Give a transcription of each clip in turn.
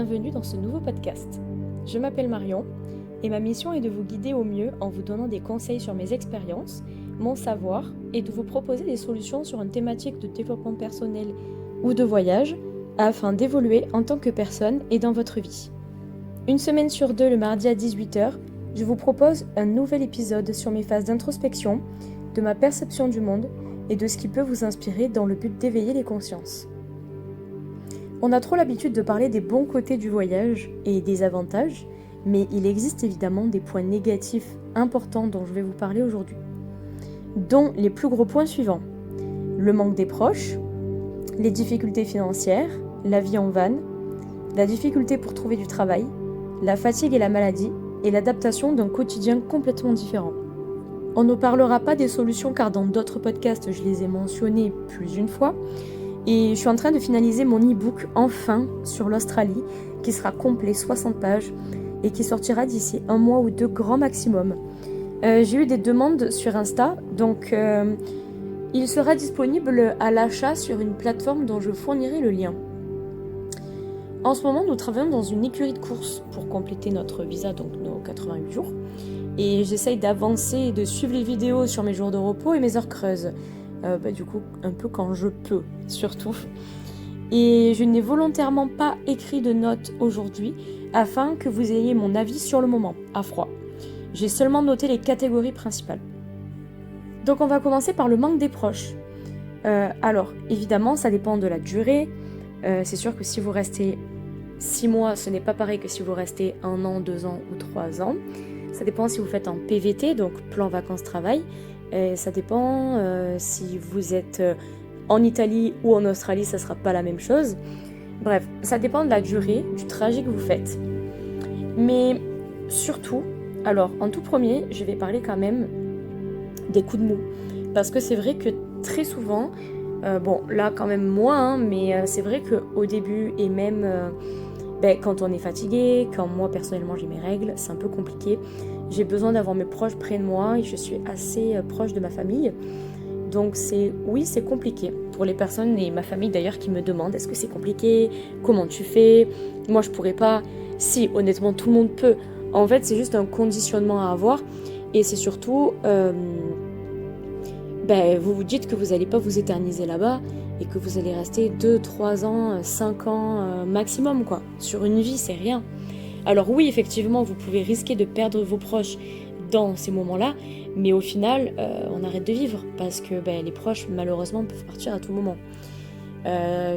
bienvenue dans ce nouveau podcast. Je m'appelle Marion et ma mission est de vous guider au mieux en vous donnant des conseils sur mes expériences, mon savoir et de vous proposer des solutions sur une thématique de développement personnel ou de voyage afin d'évoluer en tant que personne et dans votre vie. Une semaine sur deux, le mardi à 18h, je vous propose un nouvel épisode sur mes phases d'introspection, de ma perception du monde et de ce qui peut vous inspirer dans le but d'éveiller les consciences. On a trop l'habitude de parler des bons côtés du voyage et des avantages, mais il existe évidemment des points négatifs importants dont je vais vous parler aujourd'hui, dont les plus gros points suivants: le manque des proches, les difficultés financières, la vie en van, la difficulté pour trouver du travail, la fatigue et la maladie, et l'adaptation d'un quotidien complètement différent. On ne parlera pas des solutions car dans d'autres podcasts je les ai mentionnées plus d'une fois, et je suis en train de finaliser mon e-book enfin sur l'Australie, qui sera complet, 60 pages, et qui sortira d'ici 1 mois ou 2 grand maximum. J'ai eu des demandes sur Insta, donc il sera disponible à l'achat sur une plateforme dont je fournirai le lien. En ce moment, nous travaillons dans une écurie de course pour compléter notre visa, donc nos 88 jours. Et j'essaye d'avancer et de suivre les vidéos sur mes jours de repos et mes heures creuses. Du coup, un peu quand je peux, surtout. Et je n'ai volontairement pas écrit de notes aujourd'hui, afin que vous ayez mon avis sur le moment, à froid. J'ai seulement noté les catégories principales. Donc on va commencer par le manque des proches. Alors, évidemment, ça dépend de la durée. C'est sûr que si vous restez 6 mois, ce n'est pas pareil que si vous restez 1 an, 2 ans ou 3 ans. Ça dépend si vous faites en PVT, donc plan vacances-travail. Ça dépend si vous êtes en Italie ou en Australie, ça ne sera pas la même chose. Bref, ça dépend de la durée, du trajet que vous faites. Mais surtout, alors en tout premier, je vais parler quand même des coups de mou. Parce que c'est vrai que très souvent, là quand même moins, mais c'est vrai qu'au début et même quand on est fatigué, quand moi personnellement j'ai mes règles, c'est un peu compliqué. J'ai besoin d'avoir mes proches près de moi et je suis assez proche de ma famille. Donc c'est compliqué pour les personnes et ma famille d'ailleurs qui me demandent: est-ce que c'est compliqué? Comment tu fais? Moi je pourrais pas. Si, honnêtement tout le monde peut. En fait c'est juste un conditionnement à avoir et c'est surtout vous vous dites que vous n'allez pas vous éterniser là-bas et que vous allez rester 2, 3 ans, 5 ans maximum quoi. Sur une vie c'est rien. Alors oui, effectivement, vous pouvez risquer de perdre vos proches dans ces moments-là, mais au final, on arrête de vivre parce que les proches, malheureusement, peuvent partir à tout moment.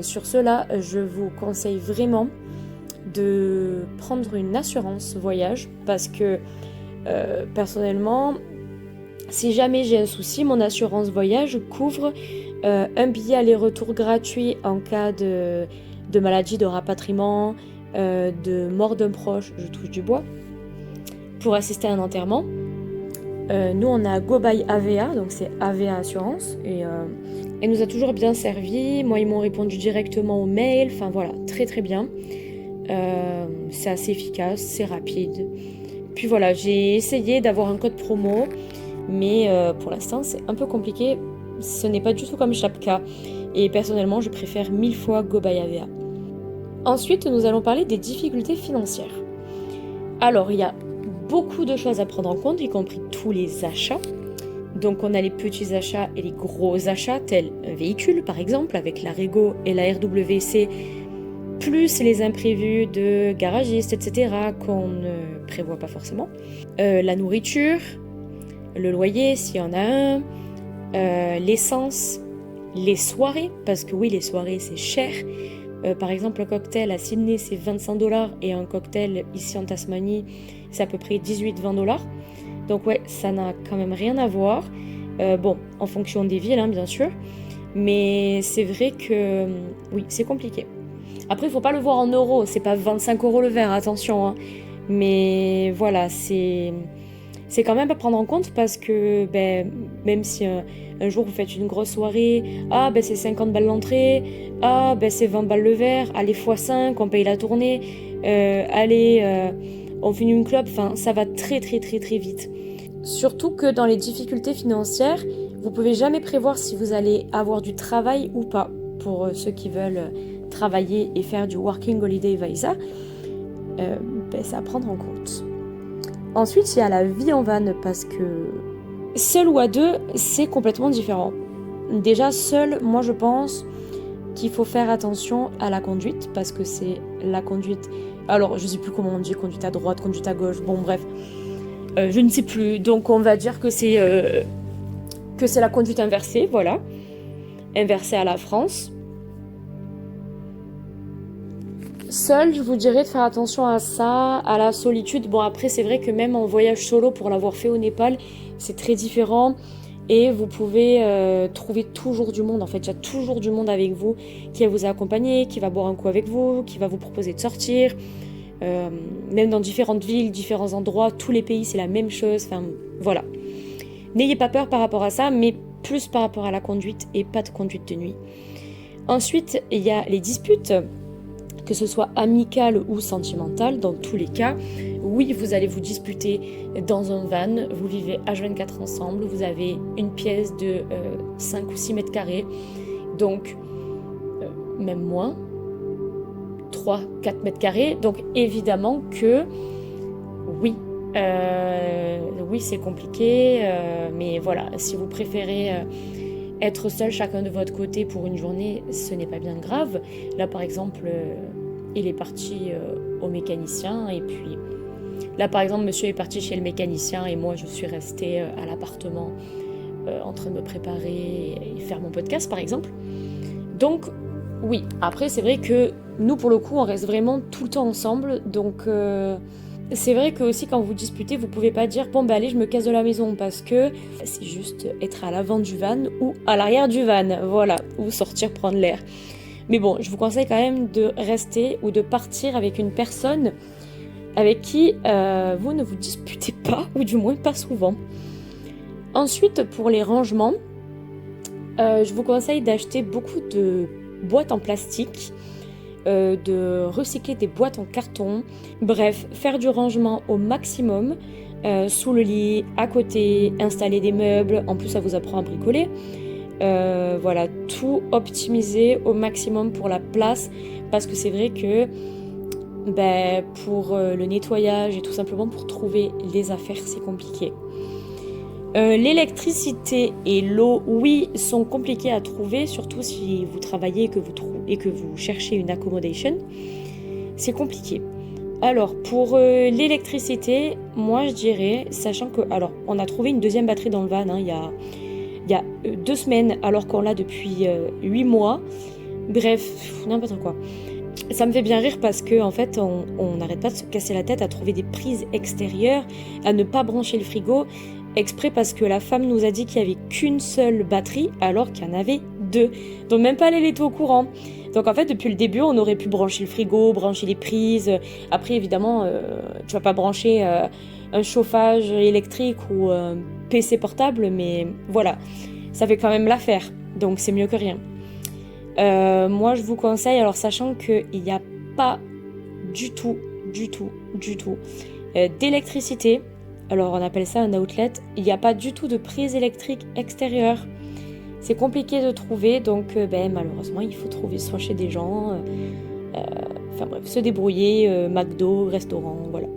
Sur cela, je vous conseille vraiment de prendre une assurance voyage parce que, personnellement, si jamais j'ai un souci, mon assurance voyage couvre un billet aller-retour gratuit en cas de maladie, de rapatriement, de mort d'un proche, je touche du bois, pour assister à un enterrement. Nous on a Go by AVA, donc c'est AVA Assurance, et elle nous a toujours bien servi. Moi ils m'ont répondu directement au mail, enfin voilà, très très bien. C'est assez efficace, c'est rapide. Puis voilà, j'ai essayé d'avoir un code promo, mais pour l'instant c'est un peu compliqué. Ce n'est pas du tout comme Chapka, et personnellement je préfère 1000 fois Go by AVA. Ensuite, nous allons parler des difficultés financières. Alors, il y a beaucoup de choses à prendre en compte, y compris tous les achats. Donc, on a les petits achats et les gros achats, tels un véhicule, par exemple, avec la Rego et la RWC, plus les imprévus de garagistes, etc., qu'on ne prévoit pas forcément. La nourriture, le loyer, s'il y en a un, l'essence, les soirées, parce que oui, les soirées, c'est cher. Par exemple, un cocktail à Sydney, c'est 25$ et un cocktail ici en Tasmanie, c'est à peu près 18-20$. Donc ouais, ça n'a quand même rien à voir. En fonction des villes, bien sûr. Mais c'est vrai que, oui, c'est compliqué. Après, il ne faut pas le voir en euros. C'est pas 25€ le verre, attention. Hein. Mais voilà, c'est quand même à prendre en compte parce que même si un jour vous faites une grosse soirée, c'est 50 balles l'entrée, c'est 20 balles le verre, allez x5, on paye la tournée, on finit une clope, enfin ça va très très très très vite. Surtout que dans les difficultés financières, vous pouvez jamais prévoir si vous allez avoir du travail ou pas. Pour ceux qui veulent travailler et faire du Working Holiday Visa, c'est à prendre en compte. Ensuite, il y a la vie en van, parce que seul ou à deux, c'est complètement différent. Déjà, seul, moi je pense qu'il faut faire attention à la conduite, parce que c'est la conduite... Alors, je sais plus comment on dit, conduite à droite, conduite à gauche, bon bref. Je ne sais plus, donc on va dire que c'est la conduite inversée, voilà. Inversée à la France. Seul, je vous dirais de faire attention à ça, à la solitude. Bon, après, c'est vrai que même en voyage solo, pour l'avoir fait au Népal, c'est très différent. Et vous pouvez trouver toujours du monde. En fait, il y a toujours du monde avec vous qui va vous accompagner, qui va boire un coup avec vous, qui va vous proposer de sortir. Même dans différentes villes, différents endroits, tous les pays, c'est la même chose. Enfin, voilà. N'ayez pas peur par rapport à ça, mais plus par rapport à la conduite et pas de conduite de nuit. Ensuite, il y a les disputes, que ce soit amicales ou sentimentales, dans tous les cas. Oui, vous allez vous disputer dans un van, vous vivez H24 ensemble, vous avez une pièce de 5 ou 6 mètres carrés, donc même moins, 3-4 mètres carrés, donc évidemment que oui, c'est compliqué, mais voilà, si vous préférez être seul chacun de votre côté pour une journée, ce n'est pas bien grave. Là par exemple, il est parti au mécanicien, et puis là par exemple monsieur est parti chez le mécanicien et moi je suis restée à l'appartement en train de me préparer et faire mon podcast par exemple. Donc oui, après c'est vrai que nous pour le coup on reste vraiment tout le temps ensemble, donc c'est vrai que aussi quand vous disputez, vous pouvez pas dire bon bah allez je me casse de la maison, parce que c'est juste être à l'avant du van ou à l'arrière du van, voilà, ou sortir prendre l'air. Mais bon, je vous conseille quand même de rester ou de partir avec une personne avec qui vous ne vous disputez pas, ou du moins pas souvent. Ensuite, pour les rangements, je vous conseille d'acheter beaucoup de boîtes en plastique, de recycler des boîtes en carton, bref, faire du rangement au maximum, sous le lit, à côté, installer des meubles, en plus ça vous apprend à bricoler, voilà, tout optimiser au maximum pour la place, parce que c'est vrai que pour le nettoyage et tout simplement pour trouver les affaires, c'est compliqué. L'électricité et l'eau, oui, sont compliqués à trouver, surtout si vous travaillez et que vous cherchez une accommodation. C'est compliqué. Alors, pour l'électricité, moi je dirais, sachant que... Alors, on a trouvé une deuxième batterie dans le van, il y a 2 semaines, alors qu'on l'a depuis 8 mois. Bref, n'importe quoi. Ça me fait bien rire parce que en fait, on n'arrête pas de se casser la tête à trouver des prises extérieures, à ne pas brancher le frigo, exprès parce que la femme nous a dit qu'il n'y avait qu'une seule batterie alors qu'il y en avait 2. Donc même pas elle était au courant. Donc en fait depuis le début on aurait pu brancher le frigo, brancher les prises. Après évidemment tu vas pas brancher un chauffage électrique ou un PC portable, mais voilà, ça fait quand même l'affaire. Donc c'est mieux que rien. Moi je vous conseille, alors sachant qu'il n'y a pas du tout d'électricité, alors on appelle ça un outlet, il n'y a pas du tout de prise électrique extérieure. C'est compliqué de trouver, donc malheureusement il faut trouver soit chez des gens, enfin bref, se débrouiller, McDo, restaurant, voilà.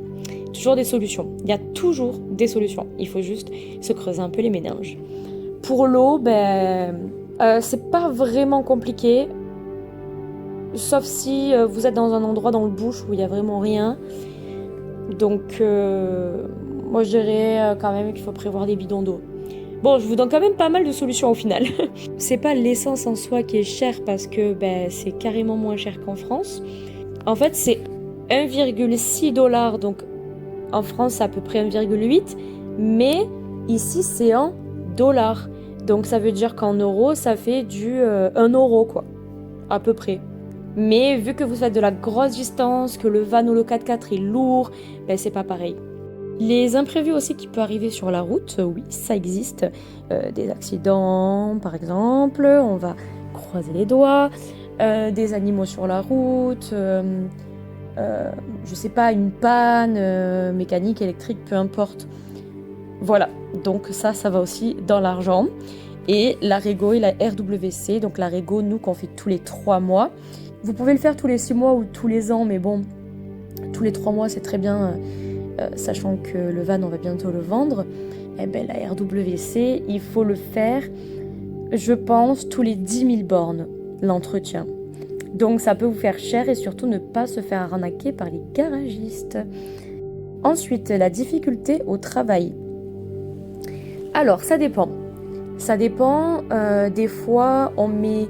Toujours des solutions, il y a toujours des solutions, il faut juste se creuser un peu les méninges. Pour l'eau, c'est pas vraiment compliqué, sauf si vous êtes dans un endroit dans le bush où il n'y a vraiment rien. Donc moi je dirais quand même qu'il faut prévoir des bidons d'eau. Bon, je vous donne quand même pas mal de solutions au final. C'est pas l'essence en soi qui est chère, parce que c'est carrément moins cher qu'en France. En fait c'est 1,6 $, donc en France c'est à peu près 1,8, mais ici c'est en dollars. Donc ça veut dire qu'en euros ça fait du 1 € quoi, à peu près. Mais vu que vous faites de la grosse distance, que le van ou le 4x4 est lourd, c'est pas pareil. Les imprévus aussi qui peuvent arriver sur la route, oui, ça existe. Des accidents, par exemple, on va croiser les doigts, des animaux sur la route, je sais pas, une panne mécanique, électrique, peu importe. Voilà, donc ça va aussi dans l'argent. Et la Rego et la RWC, donc la Rego, nous, qu'on fait tous les 3 mois. Vous pouvez le faire tous les 6 mois ou tous les ans, mais bon, tous les 3 mois, c'est très bien, sachant que le van, on va bientôt le vendre. Eh ben, la RWC, il faut le faire, je pense, tous les 10 000 bornes, l'entretien. Donc ça peut vous faire cher et surtout ne pas se faire arnaquer par les garagistes. Ensuite, la difficulté au travail. Alors, ça dépend. Ça dépend. Des fois, on met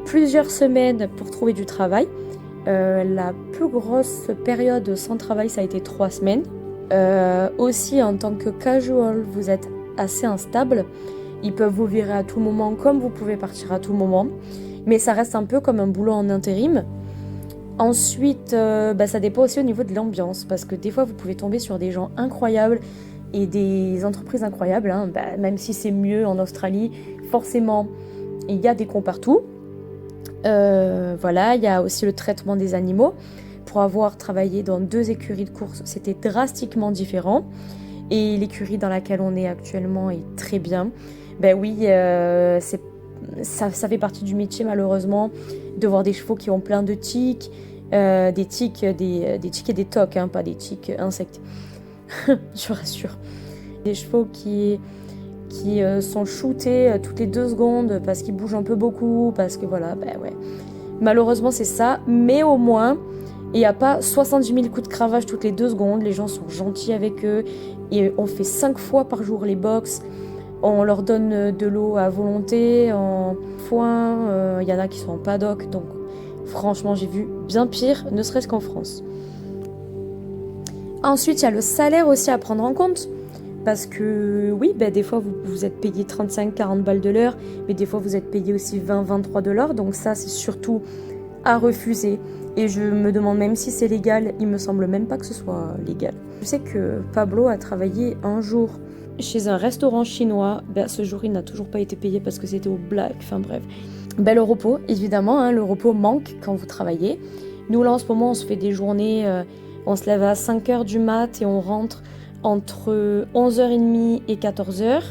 plusieurs semaines pour trouver du travail. La plus grosse période sans travail, ça a été 3 semaines. Aussi, en tant que casual, vous êtes assez instable. Ils peuvent vous virer à tout moment, comme vous pouvez partir à tout moment. Mais ça reste un peu comme un boulot en intérim. Ensuite, ça dépend aussi au niveau de l'ambiance. Parce que des fois, vous pouvez tomber sur des gens incroyables et des entreprises incroyables. Même si c'est mieux en Australie, forcément, il y a des cons partout. Voilà, il y a aussi le traitement des animaux. Pour avoir travaillé dans 2 écuries de course, c'était drastiquement différent. Et l'écurie dans laquelle on est actuellement est très bien. Oui, ça fait partie du métier malheureusement, de voir des chevaux qui ont plein de tics, des tics et des tocs, pas des tics insectes. Je rassure. Des chevaux qui sont shootés toutes les 2 secondes parce qu'ils bougent un peu beaucoup, parce que voilà, ouais. Malheureusement c'est ça, mais au moins il n'y a pas 70 000 coups de cravache toutes les 2 secondes, les gens sont gentils avec eux, et on fait 5 fois par jour les box, on leur donne de l'eau à volonté, en foin, il y en a qui sont en paddock, donc franchement j'ai vu bien pire, ne serait-ce qu'en France. Ensuite il y a le salaire aussi à prendre en compte. Parce que oui, des fois vous êtes payé 35-40 balles de l'heure, mais des fois vous êtes payé aussi 20-23 de l'heure, donc ça c'est surtout à refuser. Et je me demande même si c'est légal, il me semble même pas que ce soit légal. Je sais que Pablo a travaillé un jour chez un restaurant chinois, ce jour il n'a toujours pas été payé parce que c'était au black, enfin bref. Le repos, évidemment, le repos manque quand vous travaillez. Nous là en ce moment on se fait des journées, on se lève à 5h du mat et on rentre entre 11h30 et 14h,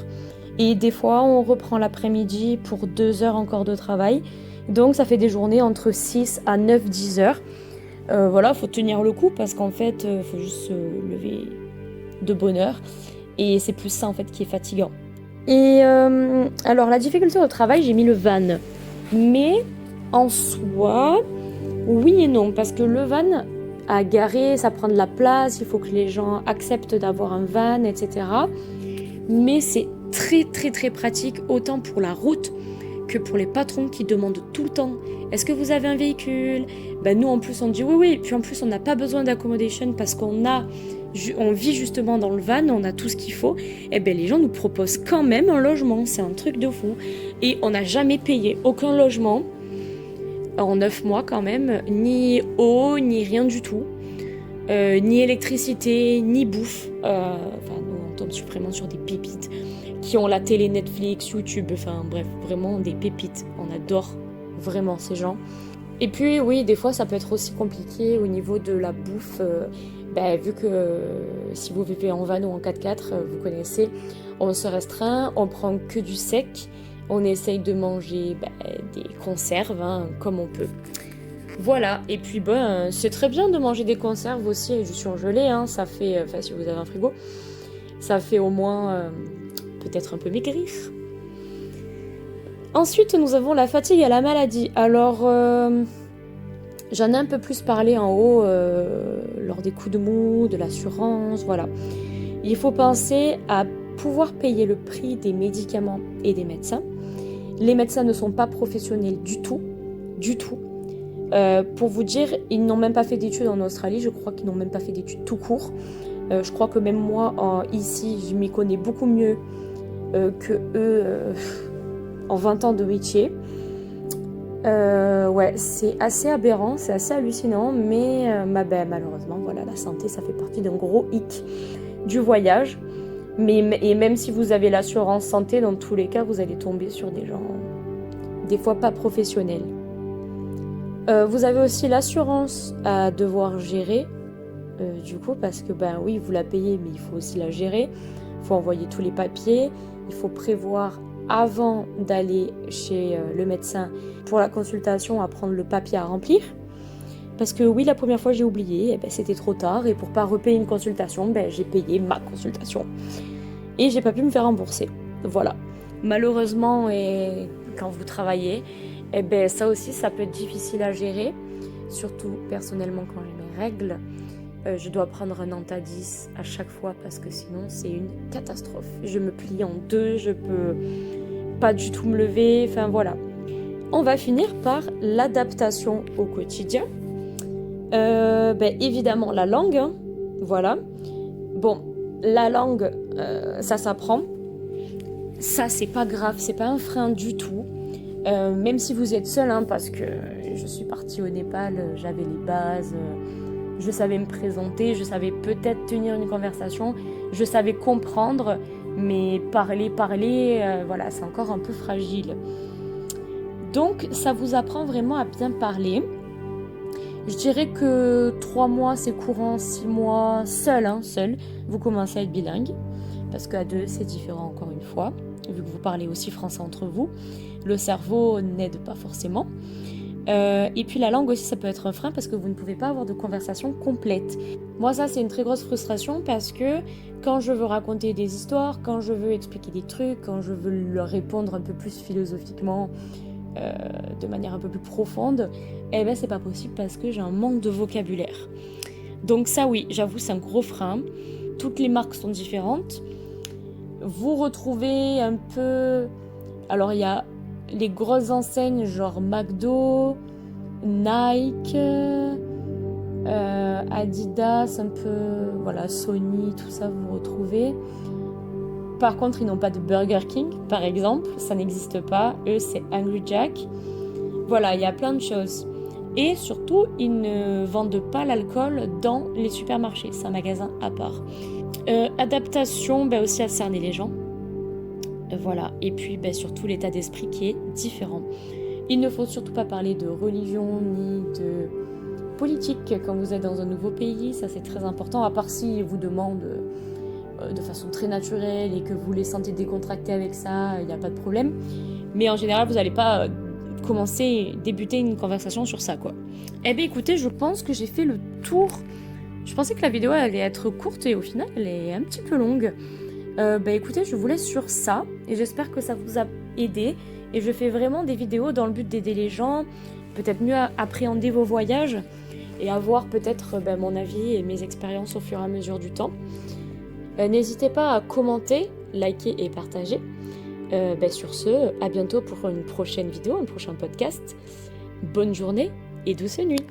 et des fois on reprend l'après-midi pour 2 heures encore de travail, donc ça fait des journées entre 6 à 9-10 heures. Voilà, faut tenir le coup parce qu'en fait faut juste se lever de bonne heure, et c'est plus ça en fait qui est fatigant. Et alors la difficulté au travail, j'ai mis le van, mais en soi oui et non, parce que le van à garer, ça prend de la place, il faut que les gens acceptent d'avoir un van, etc. Mais c'est très très très pratique, autant pour la route que pour les patrons qui demandent tout le temps « Est-ce que vous avez un véhicule ?» Nous en plus on dit oui, puis en plus on n'a pas besoin d'accommodation parce on vit justement dans le van, on a tout ce qu'il faut. Les gens nous proposent quand même un logement, c'est un truc de fou. Et on n'a jamais payé aucun logement en 9 mois quand même, ni eau, ni rien du tout, ni électricité, ni bouffe. Nous on tombe vraiment sur des pépites qui ont la télé, Netflix, YouTube, enfin bref, vraiment des pépites. On adore vraiment ces gens. Et puis oui, des fois ça peut être aussi compliqué au niveau de la bouffe, vu que si vous vivez en van ou en 4x4, vous connaissez, on se restreint, on prend que du sec. On essaye de manger des conserves comme on peut. Voilà, et puis c'est très bien de manger des conserves aussi et du surgelé. Ça fait, si vous avez un frigo, ça fait au moins peut-être un peu maigrir. Ensuite, nous avons la fatigue et la maladie. Alors, j'en ai un peu plus parlé en haut lors des coups de mou, de l'assurance, voilà. Il faut penser à pouvoir payer le prix des médicaments et des médecins. Les médecins ne sont pas professionnels du tout. Pour vous dire, ils n'ont même pas fait d'études en Australie. Je crois qu'ils n'ont même pas fait d'études tout court. Je crois que même moi, ici, je m'y connais beaucoup mieux que eux en 20 ans de métier. C'est assez aberrant, c'est assez hallucinant, mais malheureusement, voilà, la santé, ça fait partie d'un gros hic du voyage. Et même si vous avez l'assurance santé, dans tous les cas, vous allez tomber sur des gens, des fois pas professionnels. Vous avez aussi l'assurance à devoir gérer, parce que oui, vous la payez, mais il faut aussi la gérer. Il faut envoyer tous les papiers, il faut prévoir avant d'aller chez le médecin pour la consultation à prendre le papier à remplir. Parce que oui, la première fois j'ai oublié, c'était trop tard et pour pas repayer une consultation, j'ai payé ma consultation. Et j'ai pas pu me faire rembourser. Voilà. Malheureusement, quand vous travaillez, ça aussi, ça peut être difficile à gérer. Surtout personnellement quand j'ai mes règles. Je dois prendre un Antadis à chaque fois parce que sinon c'est une catastrophe. Je me plie en deux, je peux pas du tout me lever, enfin voilà. On va finir par l'adaptation au quotidien. Évidemment la langue, hein, voilà. Bon, la langue, ça s'apprend. Ça, c'est pas grave, c'est pas un frein du tout. Même si vous êtes seul, hein, parce que je suis partie au Népal, j'avais les bases, je savais me présenter, je savais peut-être tenir une conversation, je savais comprendre, mais parler, voilà, c'est encore un peu fragile. Donc, ça vous apprend vraiment à bien parler. Je dirais que 3 mois, c'est courant, 6 mois, seul, vous commencez à être bilingue. Parce qu'à 2, c'est différent encore une fois, vu que vous parlez aussi français entre vous. Le cerveau n'aide pas forcément. Et puis la langue aussi, ça peut être un frein parce que vous ne pouvez pas avoir de conversation complète. Moi, ça, c'est une très grosse frustration parce que quand je veux raconter des histoires, quand je veux expliquer des trucs, quand je veux leur répondre un peu plus philosophiquement, de manière un peu plus profonde, c'est pas possible parce que j'ai un manque de vocabulaire. Donc ça, oui, j'avoue, c'est un gros frein. Toutes les marques sont différentes. Vous retrouvez un peu... Alors, il y a les grosses enseignes genre McDo, Nike, Adidas, un peu... Voilà, Sony, tout ça, vous retrouvez. Par contre, ils n'ont pas de Burger King, par exemple. Ça n'existe pas. Eux, c'est Angry Jack. Voilà, il y a plein de choses. Et surtout, ils ne vendent pas l'alcool dans les supermarchés. C'est un magasin à part. Adaptation, aussi à cerner les gens. Voilà. Et puis, surtout l'état d'esprit qui est différent. Il ne faut surtout pas parler de religion ni de politique quand vous êtes dans un nouveau pays. Ça, c'est très important. À part s'ils vous demandent de façon très naturelle et que vous les sentez décontractés avec ça, il n'y a pas de problème. Mais en général, vous n'allez pas débuter une conversation sur ça, quoi. Écoutez, je pense que j'ai fait le tour. Je pensais que la vidéo allait être courte et au final, elle est un petit peu longue. Écoutez, je vous laisse sur ça et j'espère que ça vous a aidé. Et je fais vraiment des vidéos dans le but d'aider les gens, peut-être mieux appréhender vos voyages et avoir peut-être mon avis et mes expériences au fur et à mesure du temps. N'hésitez pas à commenter, liker et partager. Sur ce, à bientôt pour une prochaine vidéo, un prochain podcast. Bonne journée et douce nuit.